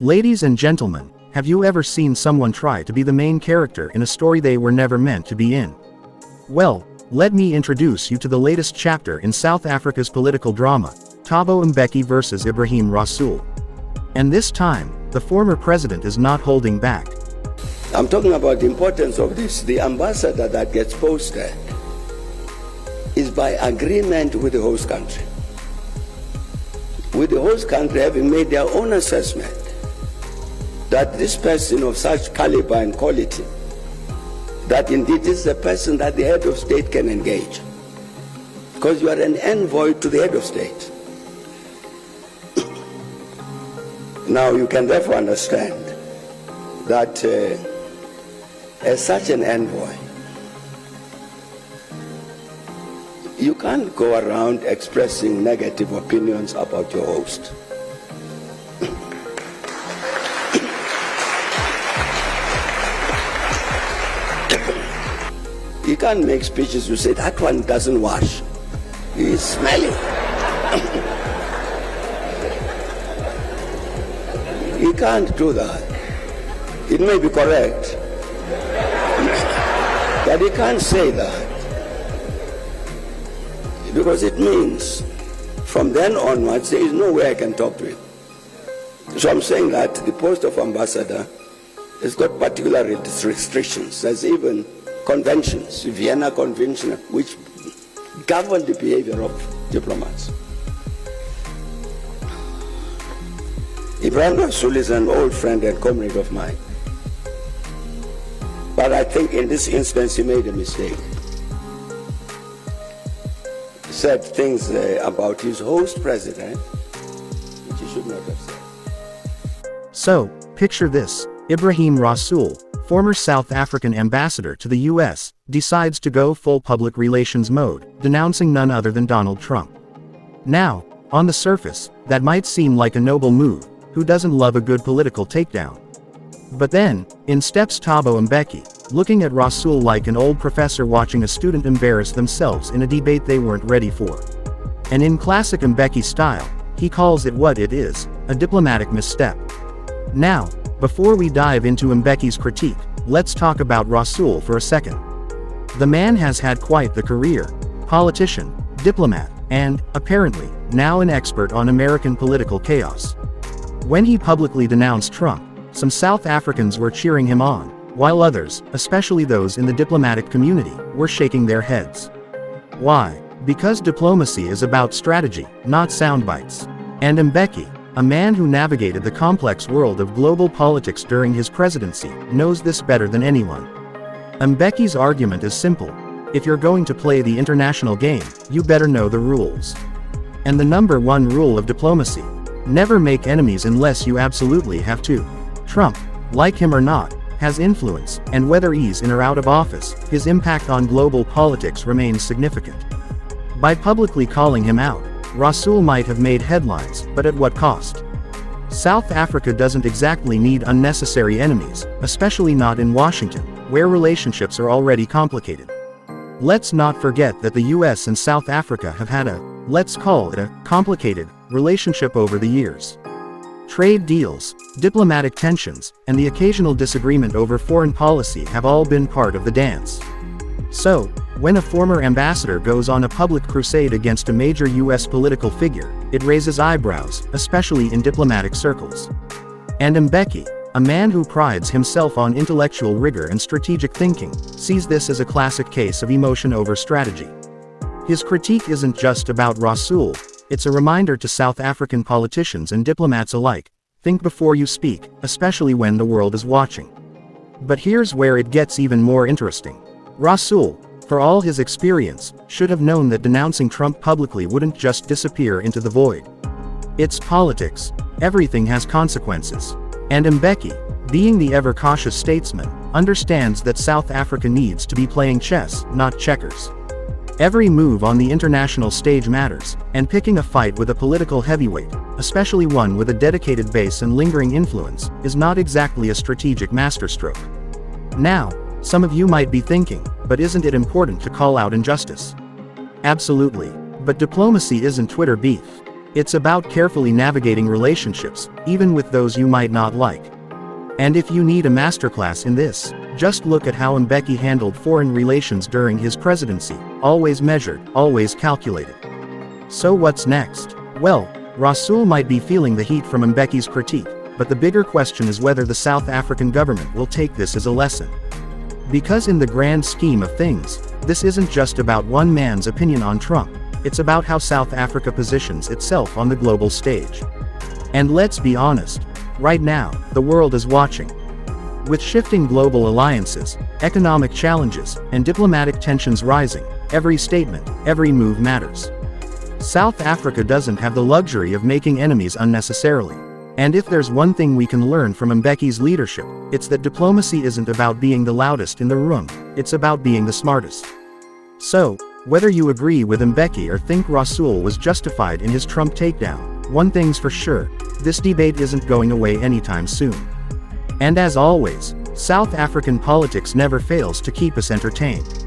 Ladies and gentlemen, have you ever seen someone try to be the main character in a story they were never meant to be in? Well, let me introduce you to the latest chapter in South Africa's political drama, Thabo Mbeki versus Ebrahim Rasool. And this time, the former president is not holding back. I'm talking about the importance of this. The ambassador that gets posted is by agreement with the host country. With the host country having made their own assessment that this person of such caliber and quality, that indeed this is a person that the head of state can engage. Because you are an envoy to the head of state. Now you can therefore understand that as such an envoy, you can't go around expressing negative opinions about your host. You can't make speeches, you say, that one doesn't wash. He's smelly. You can't do that. It may be correct, but you can't say that. Because it means, from then onwards, there is no way I can talk to him. So I'm saying that the post of ambassador has got particular restrictions. There's even conventions, Vienna Convention, which govern the behavior of diplomats. Ebrahim Rasool is an old friend and comrade of mine. But I think in this instance he made a mistake. He said things about his host president, which he should not have said. So, picture this: Ebrahim Rasool, former South African ambassador to the US, decides to go full public relations mode, denouncing none other than Donald Trump. Now, on the surface, that might seem like a noble move. Who doesn't love a good political takedown? But then, in steps Thabo Mbeki, looking at Rasool like an old professor watching a student embarrass themselves in a debate they weren't ready for. And in classic Mbeki style, he calls it what it is, a diplomatic misstep. Now, before we dive into Mbeki's critique, let's talk about Rasool for a second. The man has had quite the career: politician, diplomat, and, apparently, now an expert on American political chaos. When he publicly denounced Trump, some South Africans were cheering him on, while others, especially those in the diplomatic community, were shaking their heads. Why? Because diplomacy is about strategy, not soundbites. And Mbeki, a man who navigated the complex world of global politics during his presidency, knows this better than anyone. Mbeki's argument is simple: if you're going to play the international game, you better know the rules. And the number one rule of diplomacy: never make enemies unless you absolutely have to. Trump, like him or not, has influence, and whether he's in or out of office, his impact on global politics remains significant. By publicly calling him out, Rasool might have made headlines, but at what cost? South Africa doesn't exactly need unnecessary enemies, especially not in Washington, where relationships are already complicated. Let's not forget that the US and South Africa have had a, let's call it a, complicated relationship over the years. Trade deals, diplomatic tensions, and the occasional disagreement over foreign policy have all been part of the dance. So, when a former ambassador goes on a public crusade against a major US political figure, it raises eyebrows, especially in diplomatic circles. And Mbeki, a man who prides himself on intellectual rigor and strategic thinking, sees this as a classic case of emotion over strategy. His critique isn't just about Rasool, it's a reminder to South African politicians and diplomats alike: think before you speak, especially when the world is watching. But here's where it gets even more interesting. Rasool, for all his experience, should have known that denouncing Trump publicly wouldn't just disappear into the void. It's politics. Everything has consequences. And Mbeki, being the ever-cautious statesman, understands that South Africa needs to be playing chess, not checkers. Every move on the international stage matters, and picking a fight with a political heavyweight, especially one with a dedicated base and lingering influence, is not exactly a strategic masterstroke. Now, some of you might be thinking, but isn't it important to call out injustice? Absolutely. But diplomacy isn't Twitter beef. It's about carefully navigating relationships, even with those you might not like. And if you need a masterclass in this, just look at how Mbeki handled foreign relations during his presidency, always measured, always calculated. So what's next? Well, Rasool might be feeling the heat from Mbeki's critique, but the bigger question is whether the South African government will take this as a lesson. Because in the grand scheme of things, this isn't just about one man's opinion on Trump, it's about how South Africa positions itself on the global stage. And let's be honest, right now, the world is watching. With shifting global alliances, economic challenges, and diplomatic tensions rising, every statement, every move matters. South Africa doesn't have the luxury of making enemies unnecessarily. And if there's one thing we can learn from Mbeki's leadership, it's that diplomacy isn't about being the loudest in the room, it's about being the smartest. So, whether you agree with Mbeki or think Rasool was justified in his Trump takedown, one thing's for sure, this debate isn't going away anytime soon. And as always, South African politics never fails to keep us entertained.